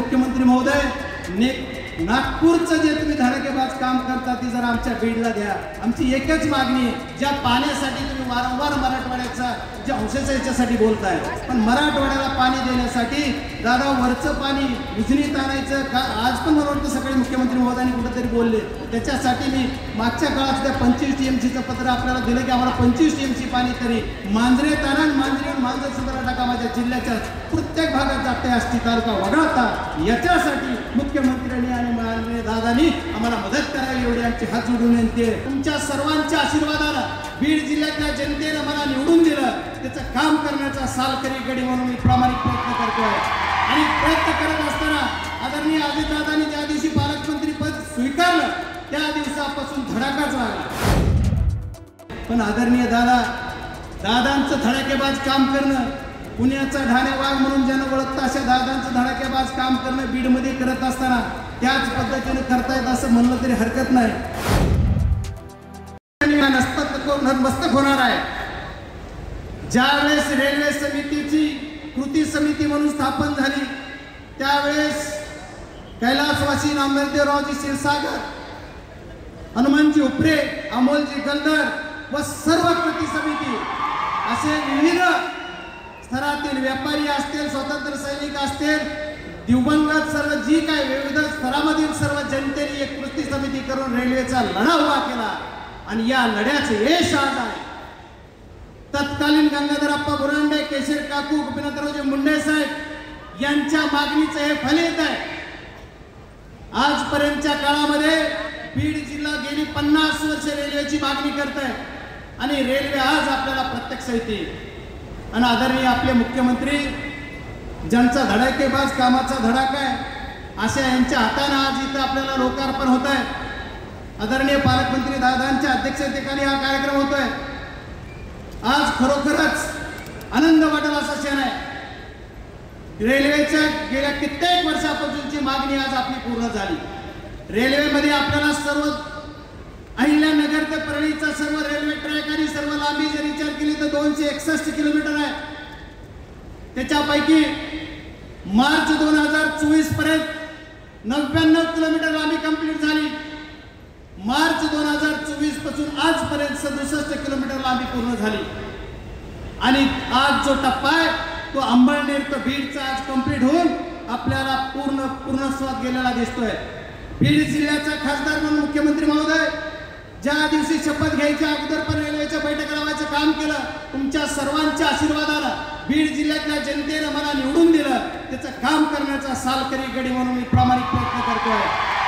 मुख्यमंत्री महोदय नागपूरचं जे तुम्ही धडाकेबाज काम करता ती जर आमच्या बीडला द्या। आमची एकच मागणी आहे, ज्या पाण्यासाठी तुम्ही वारंवार मराठवाड्याचा जे अंशाच्या याच्यासाठी बोलताय, पण मराठवाड्याला पाणी देण्यासाठी दादा वरचं पाणी उजनीत आणायचं का? आज पण मला वाटतं सकाळी मुख्यमंत्री महोदयांनी कुठेतरी बोलले, त्याच्यासाठी मी मागच्या काळात त्या 25 TMCचं पत्र आपल्याला दिलं की आम्हाला 25 TMC पाणी तरी मांजरे तारण मांजरीहून मांजर सुद्धा टाका माझ्या जिल्ह्याच्या प्रत्येक भागात जाते आष्टी तालुका वगळता। याच्यासाठी मुख्यमंत्र्यांनी आणि माननीय दादांनी आम्हाला मदत करावी एवढी आमची हात जोडून विनंती आहे। तुमच्या सर्वांच्या आशीर्वादानं बीड जिल्ह्यातल्या जनतेनं मला निवडून दिलं, त्याचं काम करण्याचा सालकरी गडी म्हणून मी प्रामाणिक प्रयत्न करतोय। आणि प्रयत्न करत असताना आदरणीय अजितदादांनी ज्या दिवशी पालकमंत्री पद स्वीकारलं त्या दिवसापासून धडाकाच लागला। पण आदरणीय दादांचं धडाकेबाज काम करणं, पुण्याचा ढाणे वाघ म्हणून ज्यांना ओळखतं अशा दादांचं धडाकेबाज काम करणं बीडमध्ये करत असताना त्याच पद्धतीने करतायत असं म्हणलं तरी हरकत नाही। मस्तक होणार आहे ज्यावेळेस रेल्वे समितीची कृती समिती म्हणून स्थापन झाली, त्यावेळेस कैलासवासी नामदेवरावजी क्षीरसागर, हनुमानजी उपरे, अमोलजी गंधर व सर्व कृती समिती असे विविध स्तरातील व्यापारी असतील, स्वातंत्र्य सैनिक असतील, दिवंगत सर्व जी काय विविध स्तरामधील सर्व जनतेने एक कृती समिती करून रेल्वेचा लढा उभा केला आणि या लढ्याचे यश आज आहे। तत्कालीन गंगाधरप्पा बुरांडे, केशर काकू, गोपीनाथरावजी मुंडे साहेब यांच्या मागणीचं हे फलित आहे। आजपर्यंतच्या काळामध्ये बीड जिल्हा गेली 50 वर्ष रेल्वेची मागणी करत आहे आणि रेल्वे आज आपल्याला प्रत्यक्ष येते। आणि आदरणीय आपले मुख्यमंत्री ज्यांचा धडाकेबाज कामाचा धडाका आहे अशा यांच्या हाताने आज इथं आपल्याला लोकार्पण होत आहे। आदरणीय पालकमंत्री दादांच्या अध्यक्षतेखाली हा कार्यक्रम होतोय। आज खरोखरच आनंद वाटेल असा क्षण आहे। रेल्वेच्या गेल्या कित्येक वर्षापासूनची मागणी आज आपली पूर्ण झाली। रेल्वेमध्ये आपल्याला सर्व अहिल्यानगर ते परळीचा सर्व रेल्वे ट्रॅक आणि सर्व लांबी जर विचार केली तर 261 किलोमीटर आहे। त्याच्यापैकी मार्च 2024 पर्यंत 99 किलोमीटर लांबी कंप्लीट झाली। मार्च 2024 पासून आजपर्यंत 67 किलोमीटर लांबी पूर्ण झाली आणि आज जो टप्पा आहे तो अंबळनेर ते बीडचा आज कंप्लीट होऊन आपल्याला पूर्णत्वास गेलेला दिसतोय। बीड जिल्ह्याचा खासदार म्हणून मुख्यमंत्री महोदय ज्या दिवशी शपथ घ्यायच्या अगोदर पण रेल्वेच्या बैठक लावायचं काम केलं, तुमच्या सर्वांच्या आशीर्वादानं बीड जिल्ह्यातल्या जनतेनं मला निवडून दिलं, त्याचं काम करण्याचा सालकरी गडी म्हणून मी प्रामाणिक प्रयत्न करतोय।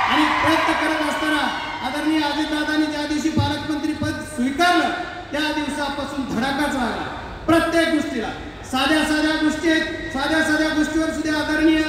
आणि प्रयत्न करत असताना आदरणीय अजितदादांनी ज्या दिवशी पालकमंत्री पद स्वीकारलं त्या दिवसापासून धडाकाच लागला। प्रत्येक गोष्टीला साध्या गोष्टी आहेत, साध्या गोष्टीवर सुद्धा आदरणीय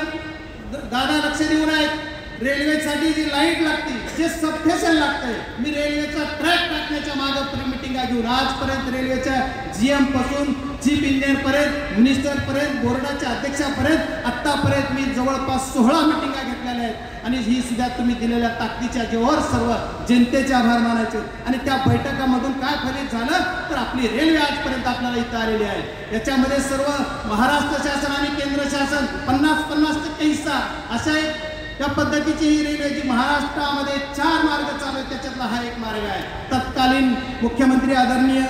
दादा लक्ष देऊन आहेत। रेल्वेसाठी जी लाईट लागते, जे सबस्टेशन लागतंय, मी रेल्वेचा ट्रॅक टाकण्याच्या मागे मिटिंगा घेऊन आजपर्यंत रेल्वेच्या GM पासून चीफ इंजिनियर पर्यंत, मिनिस्टर पर्यंत, बोर्डाच्या अध्यक्षापर्यंत आतापर्यंत मी जवळपास 16 मिटिंगा घेतलेल्या आहेत आणि ही सुद्धा तुम्ही दिलेल्या ताकदीच्या जोर सर्व जनतेचे आभार मानायचे। आणि त्या बैठकामधून काय फलित झालं तर आपली रेल्वे आजपर्यंत आपल्याला इथं आलेली आहे। याच्यामध्ये सर्व महाराष्ट्र शासन आणि केंद्र शासन 50-50% हिस्सा अशा त्या पद्धतीची ही रेल्वे जी महाराष्ट्रामध्ये 4 मार्ग चालू आहेत त्याच्यातला हा एक मार्ग आहे। तत्कालीन मुख्यमंत्री आदरणीय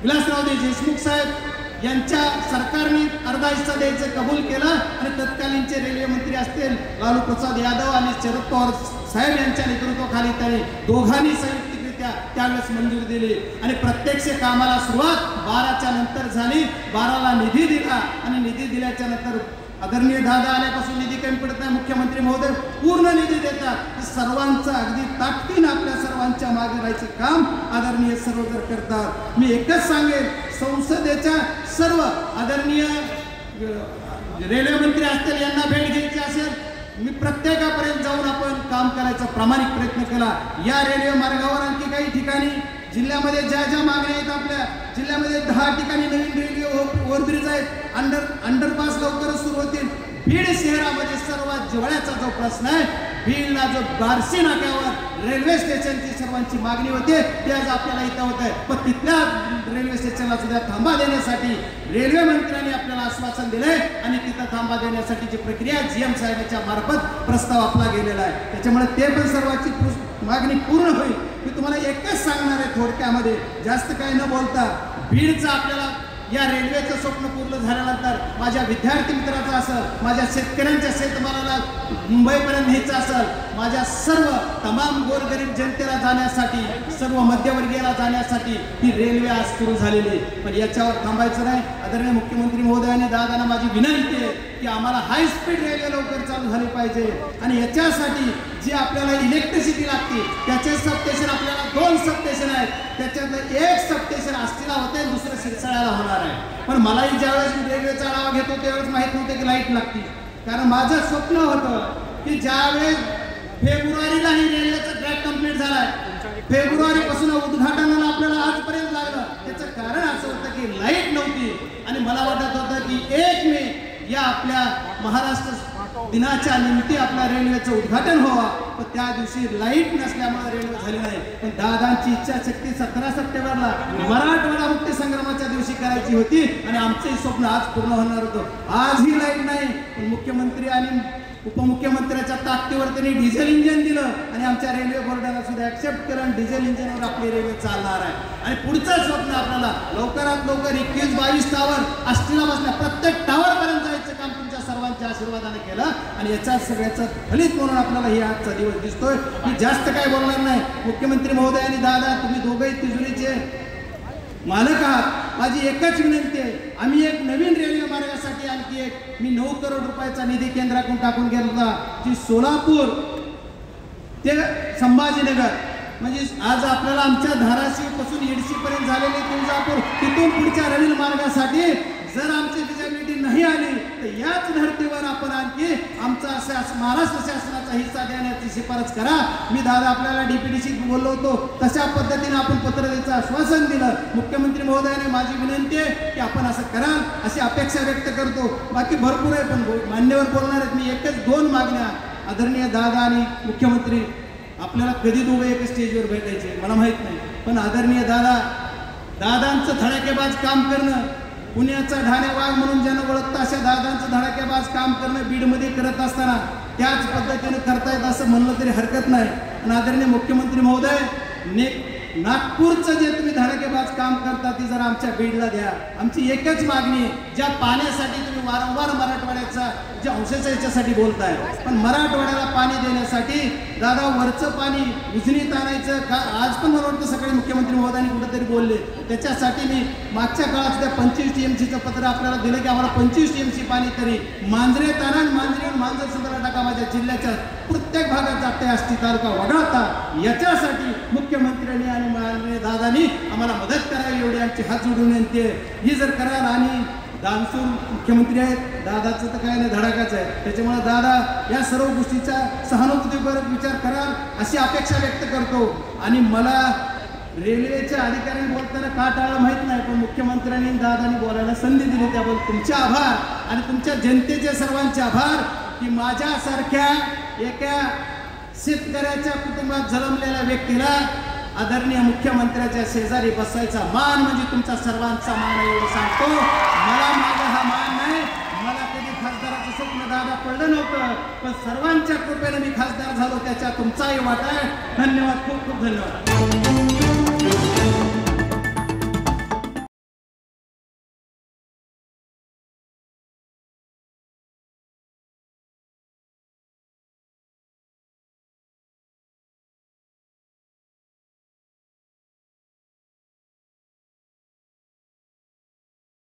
विलासरावजी देशमुख साहेब यांच्या सरकारने अर्धा हिस्सा द्यायचं कबूल केलं आणि तत्कालीनचे रेल्वे मंत्री असतील लालू प्रसाद यादव आणि शरद पवार साहेब यांच्या नेतृत्वाखाली त्यांनी दोघांनी संयुक्तरित्या त्यावेळेस मंजुरी दिली आणि प्रत्यक्ष कामाला सुरुवात 12च्या नंतर झाली। 12ला निधी दिला आणि निधी दिल्याच्या नंतर आदरणीय दादा आल्यापासून निधी कमी पडत नाही, मुख्यमंत्री महोदय पूर्ण निधी देतात। सर्वांचं अगदी ताकदीनं आपल्या सर्वांच्या मागे राहायचं काम आदरणीय सर्व जर करतात। मी एकच सांगेन, संसदेच्या सर्व आदरणीय रेल्वे मंत्री असतील यांना भेट घ्यायची असेल, मी प्रत्येकापर्यंत जाऊन आपण काम करायचा प्रामाणिक प्रयत्न केला। या रेल्वे मार्गावर आणखी काही ठिकाणी जिल्ह्यामध्ये ज्या मागण्या आहेत, आपल्या जिल्ह्यामध्ये 10 ठिकाणी नवीन रेल्वे ओव्हरब्रिज आहेत, अंडरपास लवकरच सुरू होतील। बीड शहरामध्ये सर्वात जिव्हाळ्याचा जो प्रश्न आहे, बीडला जो बार्शी नाक्यावर रेल्वे स्टेशनची सर्वांची मागणी होते ते आज आपल्याला इथं होत आहे. पण तिथल्या रेल्वे स्टेशनला सुद्धा थांबा देण्यासाठी रेल्वे मंत्र्यांनी आपल्याला आश्वासन दिलंय आणि तिथं थांबा देण्यासाठीची प्रक्रिया GM साहेबांच्या मार्फत प्रस्ताव आपला गेलेला आहे. त्याच्यामुळे ते पण सर्वांची मागणी पूर्ण होईल. मी तुम्हाला एकच सांगणार आहे थोडक्यामध्ये, जास्त काही न बोलता, बीडचं आपल्याला या रेल्वेचं स्वप्न पूर्ण झाल्यानंतर माझ्या विद्यार्थी मित्राचं असेल, माझ्या शेतकऱ्यांच्या शेतमालाला मुंबईपर्यंत न्यायचं असेल, माझ्या सर्व तमाम गोरगरीब जनतेला जाण्यासाठी, सर्व मध्यवर्गीयाला जाण्यासाठी ही रेल्वे आज सुरू झालेली आहे. पण याच्यावर थांबायचं नाही. आदरणीय मुख्यमंत्री महोदयांनी दादांना माझी विनंती आहे की आम्हाला हाय स्पीड रेल्वे लवकर चालू झाली पाहिजे आणि याच्यासाठी जी आपल्याला इलेक्ट्रिसिटी लागते त्याचे सबस्टेशन आपल्याला 2 सबस्टेशन आहेत. त्याच्यातलं एक सबस्टेशन आष्टीला होते, दुसरं शिरसाळ्याला होणार आहे. पण मलाही ज्यावेळेस मी रेल्वेचा आढावा घेतो त्यावेळेस माहीत नव्हते की लाईट लागते. कारण माझं स्वप्न होतं की ज्यावेळेस फेब्रुवारीला ही रेल्वेचा ट्रॅक कंप्लीट झालाय, फेब्रुवारीपासून उद्घाटनाला आपल्याला आजपर्यंत लागलं. त्याचं कारण असं होतं की लाईट नव्हती आणि मला वाटत होतं की 1 मे या आपल्या महाराष्ट्र दिनाच्या निमित्त आपल्या रेल्वेचं उद्घाटन व्हावं. पण त्या दिवशी लाईट नसल्यामुळे रेल्वे झाली नाही. पण दादांची इच्छाशक्ती 17 सप्टेंबरला मराठवाडा मुक्ती संग्रामाच्या दिवशी करायची होती आणि आमचंही स्वप्न आज पूर्ण होणार होतं. आजही लाईट नाही, पण मुख्यमंत्री आणि उपमुख्यमंत्र्याच्या ताकदीवर त्यांनी डिझेल इंजिन दिलं आणि आमच्या रेल्वे बोर्डाला सुद्धा ऍक्सेप्ट केलं आणि डिझेल इंजिनवर आपली रेल्वे चालणार आहे. आणि पुढचं स्वप्न आपल्याला लवकरात लवकर 21-22 टावर आष्टीला बसल्या प्रत्येक टावर पर्यंत जायचं काम तुमच्या सर्वांच्या आशीर्वादाने केलं आणि याच्या सगळ्याचं फलित म्हणून आपल्याला हे आजचा दिवस दिसतोय. मी जास्त काय बोलणार नाही. मुख्यमंत्री महोदय आणि दादा, तुम्ही दोघेही तिजोरीचे मालक आहात. माझी एकच विनंती आहे, आम्ही एक नवीन रेल्वे मार्गासाठी आणखी एक मी 9 करोड रुपयाचा निधी केंद्राकडून टाकून गेला जी सोलापूर ते संभाजीनगर, म्हणजे आज आपल्याला आमच्या धाराशिव पासून येडशी पर्यंत झालेले तुळजापूर, तिथून पुढच्या रेल्वे मार्गासाठी जर आमची फिजिबिलिटी नाही आली तर याच धर्तीवर आपण आणखी आमचा महाराष्ट्र शासनाचा हिस्सा देण्याची शिफारस करा. मी दादा आपल्याला DPDशी बोललो होतो, तशा पद्धतीने आपण पत्र द्यायचं आश्वासन दिलं. मुख्यमंत्री महोदयाने माझी विनंती आहे की आपण असं कराल अशी अपेक्षा व्यक्त करतो. बाकी भरपूर आहे पण मान्यवर बोलणार आहेत. मी एकच 2 मागण्या, आदरणीय दादा आणि मुख्यमंत्री, आपल्याला कधी दोघे एका स्टेजवर भेटायचे मला माहित नाही, पण आदरणीय दादांचं धडाकेबाज काम करणं, पुण्याचा ढाणे वाघ म्हणून ज्यांना ओळखतं अशा दादांचं धडाकेबाज काम करणं बीडमध्ये करत असताना त्याच पद्धतीने करतायत असं म्हणलं तरी हरकत नाही. आणि आदरणीय मुख्यमंत्री महोदय, नागपूरचं जे तुम्ही धडाकेबाज काम करता ती जरा आमच्या बीडला द्या. आमची एकच मागणी आहे, ज्या पाण्यासाठी तुम्ही वारंवार मराठवाड्याचा जे अंशाच्या याच्यासाठी बोलताय, पण मराठवाड्याला पाणी देण्यासाठी दादा वरचं पाणी उजनीत आणायचं का, आज पण मला वाटतं सकाळी मुख्यमंत्री महोदयांनी कुठेतरी बोलले. त्याच्यासाठी मी मागच्या काळात सुद्धा 25 TMCचं पत्र आपल्याला दिलं की आम्हाला 25 TMC पाणी तरी मांजरे तारा मांजर सुद्धा टाका माझ्या जिल्ह्याच्या प्रत्येक भागात जाते आष्टी तालुका वगळता. याच्यासाठी मुख्यमंत्र्यांनी आणि दादांनी आम्हाला मदत करावी एवढी आमची हात जोडून विनंती आहे. ही जर कराल, आणि दानसूर मुख्यमंत्री आहेत, दादाचं तर काय नाही धडाकाच आहे, त्याच्यामुळे दादा या सर्व गोष्टीचा सहानुभूतीपूर्वक विचार कराल अशी अपेक्षा व्यक्त करतो. आणि मला रेल्वेच्या अधिकाऱ्यांनी बोलताना का टाळलं माहीत नाही, पण मुख्यमंत्र्यांनी दादांनी बोलायला संधी दिली त्याबद्दल तुमचे आभार आणि तुमच्या जनतेचे सर्वांचे आभार की माझ्यासारख्या एका शेतकऱ्याच्या कुटुंबात जन्मलेल्या व्यक्तीला आदरणीय मुख्यमंत्र्याच्या शेजारी बसायचा मान म्हणजे तुमचा सर्वांचा मान आहे एवढं सांगतो. मला माझा हा मान नाही, मला कधी खासदाराचं स्वप्न दादा पडलं नव्हतं, पण सर्वांच्या कृपेने मी खासदार झालो त्याच्या तुमचाही वाटा आहे. धन्यवाद, खूप खूप धन्यवाद.